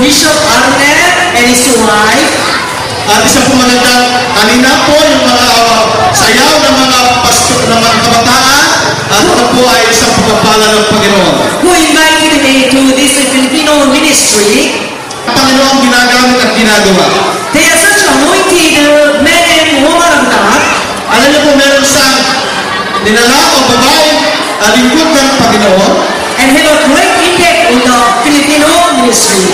Bishop Arnett and his wife. At isa po magandang kanina po yung mga sayaw ng mga pastor ng mga kabataan at ito po ay isang pagpapala ng Panginoon. Who invited me to this Filipino ministry. Ang Panginoon ginagamit at ginagawa. They are such anointed men and women of God. Alam niyo po meron siyang ninala o babae lingkod ng Panginoon. And have a great impact on the Filipino ministry.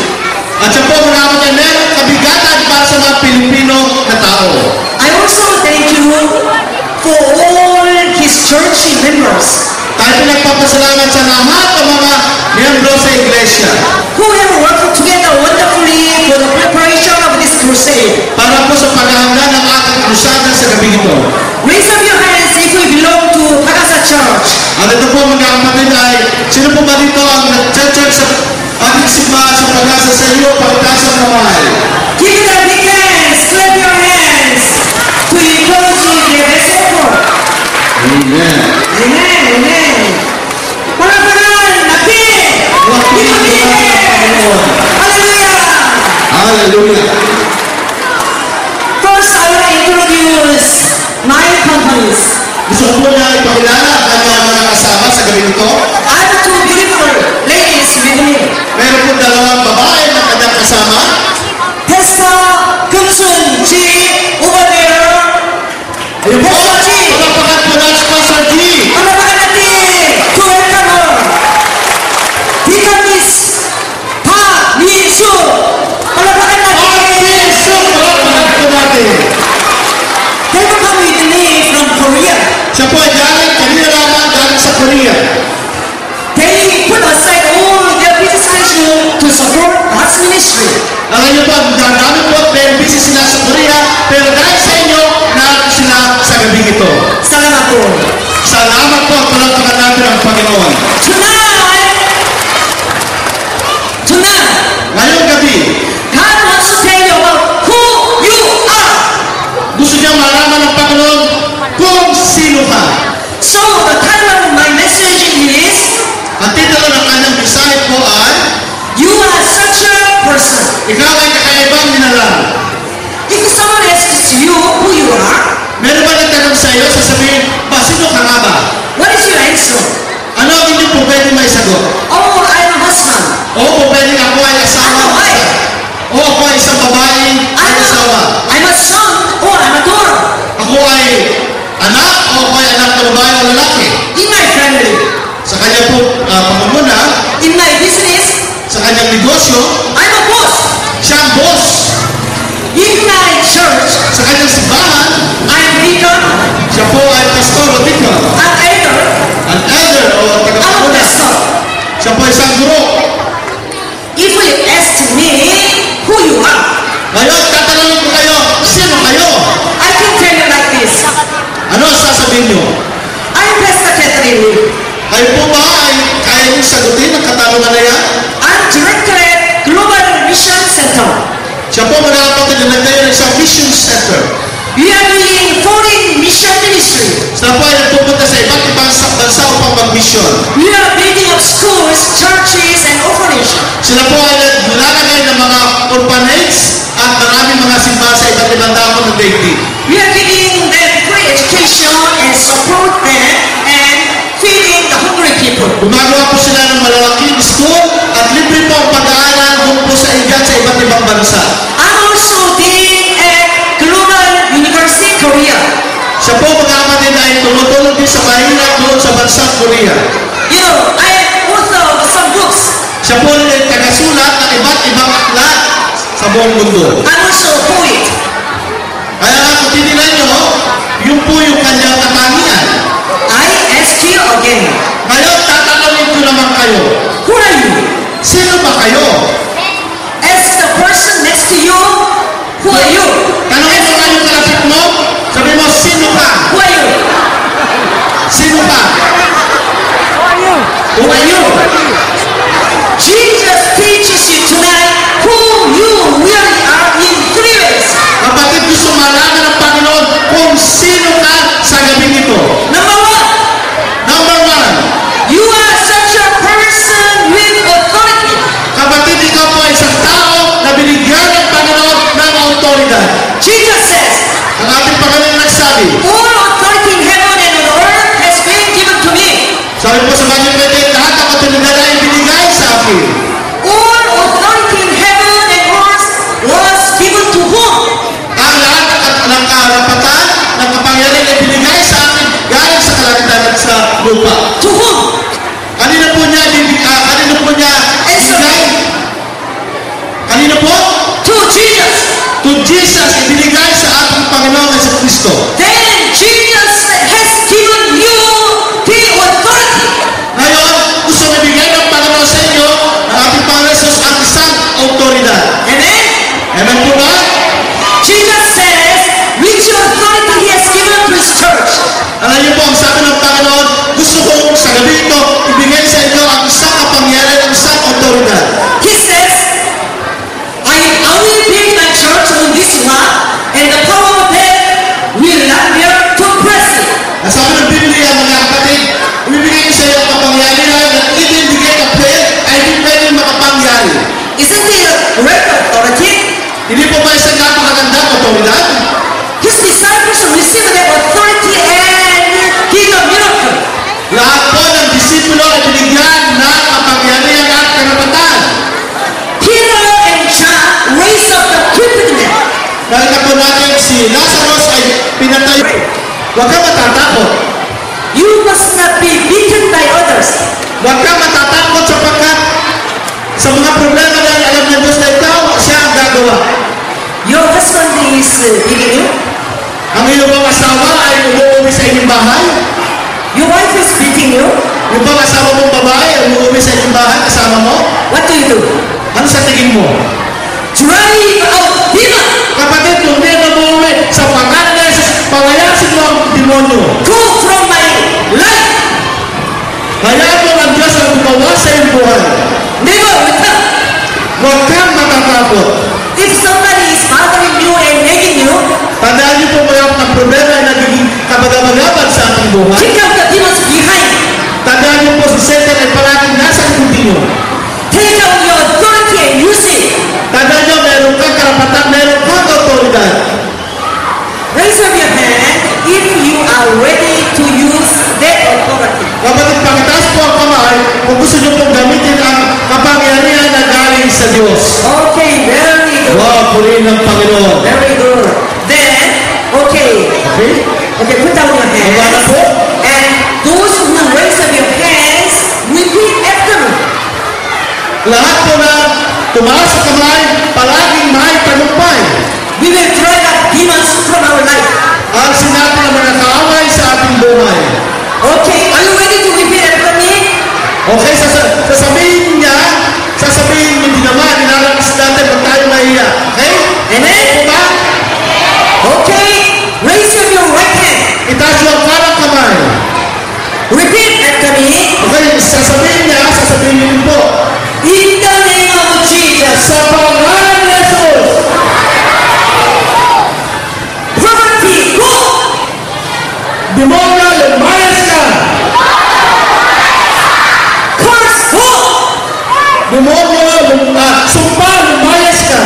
At siya po marami niya meron kabigatan para sa mga Pilipino na tao. I also thank you for all his church members Tayo pinagpapasalamat sa lahat ng mga miyembro sa iglesia who have worked together wonderfully for the preparation of this crusade. para po sa paghahanda ng ating krusada sa gabi ito. Raise up your hands if you belong to Pagasa Church. At ito po mga kapatid ay sino po ba dito ang nag-church sa ating simbahan sa Pagasa sa iyo, Pagasa ng mahal. Give it a big hands, clap your hands to encourage the best effort. Amen. Amen, amen. Palapalan, natin! Hallelujah! Hallelujah. First, I will introduce my companies. Gusto ko po niya ipakilala ang kanyang mga kasama sa gabi ito. I have two beautiful ladies with me. Meron po dalawang babae na kanyang kasama. Pastor Kumsun G over there. Ayun po, Pastor G. palapakan po natin si Pastor G. Palapakan natin to welcome her. Deaconess Pa Minsu. Palapakan natin. Palapakan po natin. They will come with me from Korea. Siya po ay galing, kanina lamang galing sa Korea. They put aside all their busy schedule to support God's ministry. Alam niyo po, dami po, very busy sila sa Korea, pero dahil sa inyo, narito sila sa gabi ito. Salamat po. Salamat po, palapakan natin ang Panginoon. Tonight, Ngayong gabi, God wants to tell you about who you are. gusto niya malaman ng Panginoon kung sino ka. So the title of my message is, Ang titulo ng kanyang mensahe po ay, You are such a person. Ikaw ay kakaibang minarahan. If someone asks you who you are, Meron ba nagtanong sa iyo, sasabihin, sino ka nga ba? what is your answer? Ano ang hindi po pwede may sagot? Oh, I'm a husband. Oo po, pwede ako ay asawa. I'm a wife. Oo, ako ay isang babaeng ay asawa. I'm a son. Oh, I'm a daughter. Ako ay anak o ako ay anak ng babae o lalaki. In my family, Sa kanya po pangunguna, in my business, sa kanyang negosyo, I'm a boss. siya ang boss. In my church, Sa kanyang simbahan, I'm deacon, siya po ay pastor o deacon. I'm elder, An elder o I'm a tagapanguna. pastor. Siya po ay isang guro. If you ask me who you are, Ngayon, tatanungin ko kayo, sino kayo? I can tell you like this. Ano ang sasabihin nyo? I'm Pastor Catherine Lee. Kayo po ba ay kaya nyo sagutin ang katanungan na yan? I'm director at Global Mission Center. Siya po mga kapatid na nagtayo ng isang mission center. We are doing foreign mission ministry. Sila po ay nagpupunta sa iba't ibang bansa upang mag-mission. We are building up schools, churches, and orphanages. Sila po ay naglalagay ng mga orphanages at maraming mga simbahan sa iba't ibang dako ng daigdig. We are giving them free education and support them and feeding the hungry people. Gumagawa po sila ng malalaking school at libre po ang pag-aaral doon po sa iba't ibang bansa. I'm also dean at Global University Korea. Siya po mga kapatid ay tumutulong din sa mahirap doon sa bansang Korea. You know, I am author of some books. Siya po ay tagasulat ng iba't ibang aklat sa buong mundo. I'm also a poet. Kaya nga kung tinilan nyo, yun po yung kanyang katangian. I ask you again, Ngayon, tatanungin ko naman kayo, who are you? sino ba kayo? Ask the person next to you, who are you? Tanungin mo kayo kalapit mo, sabi mo, sino ka? Who are you? Sino ka? Who are you? Jesus teaches you tonight who you really are in 3 ways. Kapatid, gusto malaman ng Panginoon kung sino ka sa gabi ito. Number 1, Number one, you are such a person with authority. kapatid, ikaw po ay isang tao sinasabi? All authority in heaven and on earth has been given to me. Sabi po sa Matthew 28, lahat ng otoridad ay binigay sa akin. All authority in heaven and earth was given to whom? Ang lahat ng karapatan, ng kapangyarihan ay binigay sa akin galing sa kalangitan at sa lupa. To whom? Kanino po niya binigay? Kanino po? To Jesus. To Jesus, ibinigay sa ating Panginoong Jesucristo. Then Jesus has given you the authority. Ngayon, gusto ibigay ng Panginoon sa inyo ang ating Panginoon Jesus ang isang autoridad. Amen? Amen po ba? Jesus says, which authority He has given to His church. Alam niyo po, ang sabi ng Panginoon, gusto kong sa gabi ito, ibigay sa inyo ang isang kapangyarihan, ang isang autoridad. He says, I will build my church on this rock, and the power of death will not dare to press it. Ang sabi ng Biblia, mga kapatid, ibibigay ko sa iyo ang kapangyarihan at ibibigay ka pwede ay hindi pwedeng makapangyari. Isn't it a great authority? Hindi po ba isang napakagandang autoridad? His disciples received that authority and did a miracle. Lahat po ng disipulo ay binigyan ng kapangyarihan at karapatan. Peter and John raised up the crippled man. Nakita po natin si Lazarus ay pinatay. Huwag kang matatakot. You must not be beaten by others. Huwag kang matatakot sapagkat sa mga problema na alam ng Diyos na ikaw, siya ang gagawa. Your husband is beating you. Ang iyong mga asawa ay umuwi sa inyong bahay. Your wife is beating you. Yung mga asawa mong babae ay umuwi sa inyong bahay kasama mo. What do you do? Ano sa tingin mo? Drive out demon. Kapatid, kung di na umuwi sa pangalan ng Jesus, palayasin mo ang demonyo. Go from my life. Hayaan mo ang Diyos ang gumawa sa iyong buhay. Never return. Huwag kang matatakot. If somebody is bothering you and nagging you, Tandaan niyo po mayroon ng problema ay nagiging kabagabagaban sa ating buhay. kick out the demons behind. Tandaan niyo po si Satan ay palaging nasa likod niyo. Take out your authority and use it. Tandaan niyo, meron kang karapatan, meron kang autoridad. Raise up your hand if you are ready to use that authority. Kapatid, pakitaas po ang kamay kung gusto niyo pong gamitin ang kapangyarihan na galing sa Diyos. Okay, very good. Wow, purihin ng Panginoon. Very good. Then, okay, put down your Wala na hands. po. And those who raise up your hands, repeat after me. Lahat po na tumaas sa kamay, palaging may tagumpay. We will drive out demons from our life. Ang sinabi na mga kaaway sa ating buhay. Okay, are you ready to repeat after me? Okay, sasabihin niya, sasabihin hindi naman, nilalabas natin kung tayo mahiya. Okay? Amen? Po ba? Okay, raise up your right hand. Itaas yung parang kamay. Repeat after me. Okay, sasabihin niya, sasabihin niyo din po. In the name of Jesus. Sa pangalan ni Jesus, Poverty, go! demonyo, lumayas ka. Curse, go! Demonyo, sumpa, lumayas ka.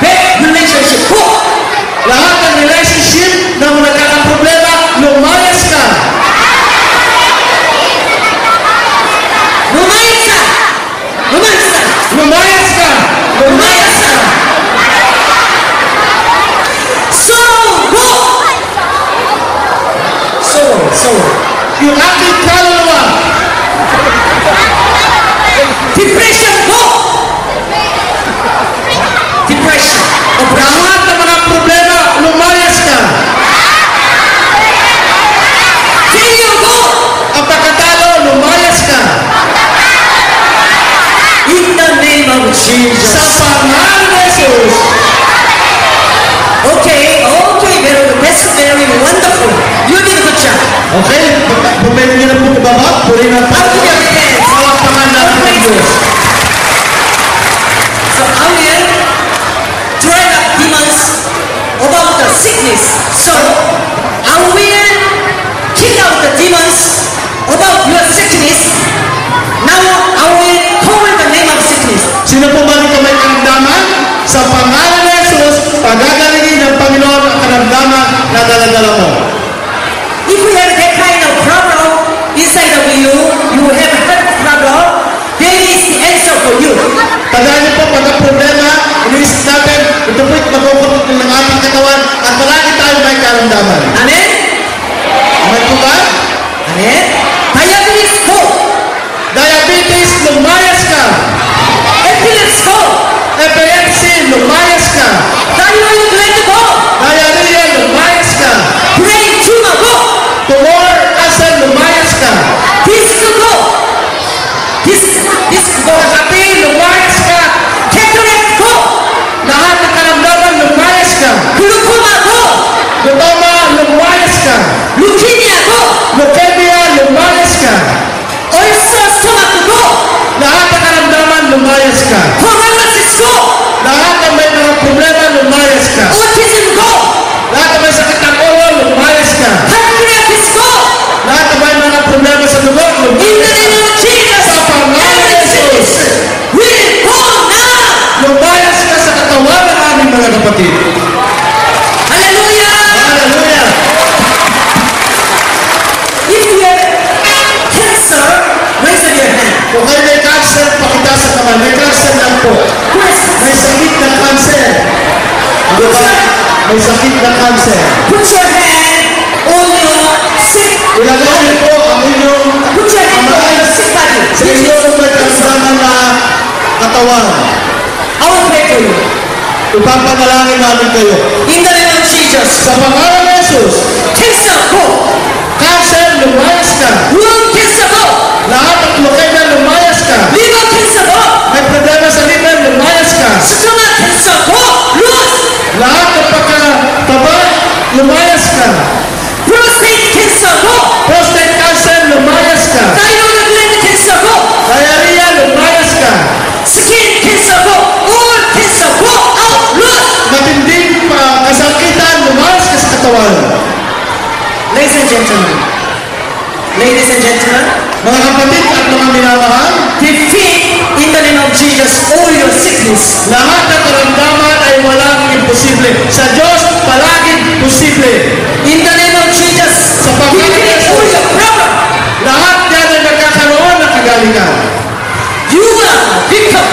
Bad relationship, go! Lahat ng relationship na nagkakaproblema, lumayas ka. Lumayas ka! Lumayas ka! Lumayas ka. Lumayas ka! Sorrow, go! So, yung ating kaluluwa, Depression, go! Depression. lahat ng mga problema, lumayas ka. Failure, go! Ang pagkatalo, lumayas ka. In the name of Sa Jesus. pangalan ni Jesus. Okay, that's very wonderful. You did a good job. Okay, pumili niyo na po na dala-dala mo. If you have that kind of problem inside of you, you have a health problem, there is the answer for you. Tandaan niyo po, pagka problema, iniisip natin, ito po'y magkukulit ng ating katawan at palagi tayo may karamdaman. Amen? Amen po ba? Amen? Diabetes go. Diabetes, lumayas ka. Epilepsy go. Epilepsy, lumayas ka. Thyroid gland go. Diarrhea, lumayas ka. Brain tumor go. Tumor, cancer, lumayas ka. Disc go. Disc go. Pagkati, lumayas ka. Cataract go. Lahat ng karamdaman, lumayas ka. Glaucoma go. Glaucoma, lumayas ka. Leukemia go. Leukemia, lumayas ka. Ulcer stomach go. Lahat ng karamdaman, lumayas ka. Paralysis go. Lahat ng may mga problema, lumayas ka. Autism go. Lahat ng may sakit ng ulo, lumayas ka. Pancreatitis go. Lahat ng may mga problema sa dugo, In the lumayas ka. name of Jesus. Sa pangalan ni Jesus, Will go now. lumayas ka sa katawan ng aming mga kapatid. Hallelujah. Hallelujah! If you have cancer, raise up your hand. Kung kayo may cancer, pakita sa kamay. May cancer lang po. Who has May cancer? sakit na cancer. Ano ba? May sakit na cancer. Put your hand on your sick. Ilagay niyo po ang inyong Put your hand on your sick body. sa inyong may karamdaman na katawan. I will pray for you. Ipapanalangin namin kayo. In the name of Jesus. Sa pangalan ni Jesus, Cancer go. cancer, lumayas ka. Lung cancer go. Lahat ng leukemia, lumayas ka. Liver cancer go. May problema sa liver, lumayas ka. Stomach cancer go. Loose. Lahat ng pagkataba, lumayas ka. Prostate cancer go. Prostate cancer, lumayas ka. Thyroid gland cancer go. Diarrhea, lumayas ka. Skin cancer go. All cancer go out. Loose. Matinding kasakitan, lumayas ka sa katawan. Ladies and gentlemen. Ladies and gentlemen. Mga kapatid at mga minamahal, Defeat in the name of Jesus all your sickness. lahat ng karamdaman ay walang imposible. Sa Diyos, palaging posible. In the name of Jesus. Sa pangalan ni Defeat all Jesus, your problem. lahat yan ay nagkakaroon ng kagalikan. You are victor.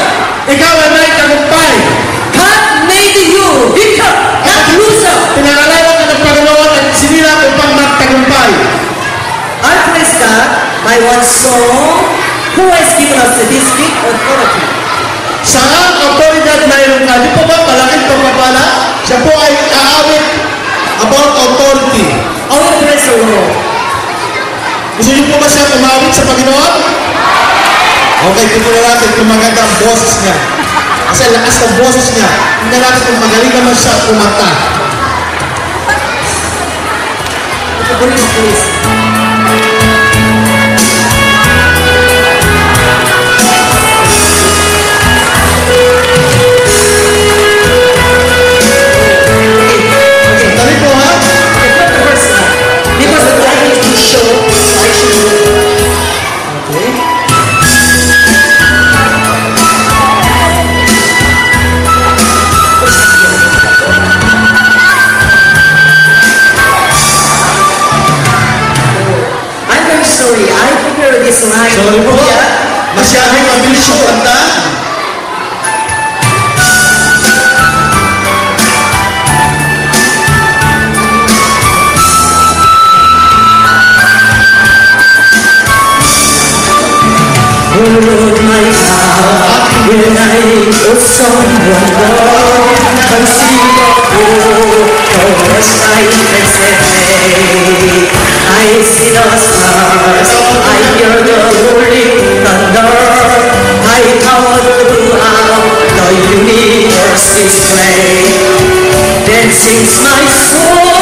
Ikaw ay may tagumpay. God made you victor, not loser. Pinangalawa ka ng Panginoon at sinila upang magtagumpay. I praise God by one song who has given us this big authority. Saan autoridad mayroon ka? Di po ba malaking pagpapala? Siya po ay aawit about authority. I will praise the Lord. Gusto niyo po ba siya umawit sa Panginoon? Okay, tingnan natin kung maganda ang boses niya. Kasi lakas ng boses niya. Tingnan natin kung magaling naman siya kumanta. Please. Dali po ha? Not the first time. Because the light is to show I should do. Okay. I'm very sorry. I prepared this line. Sorry po. Yeah. Masyadong mabilis yung kanta. Hold my heart when I was someone wrong. Consider first I can say, I see the stars, I hear the rolling thunder, I power throughout the universe display. Then sings my soul.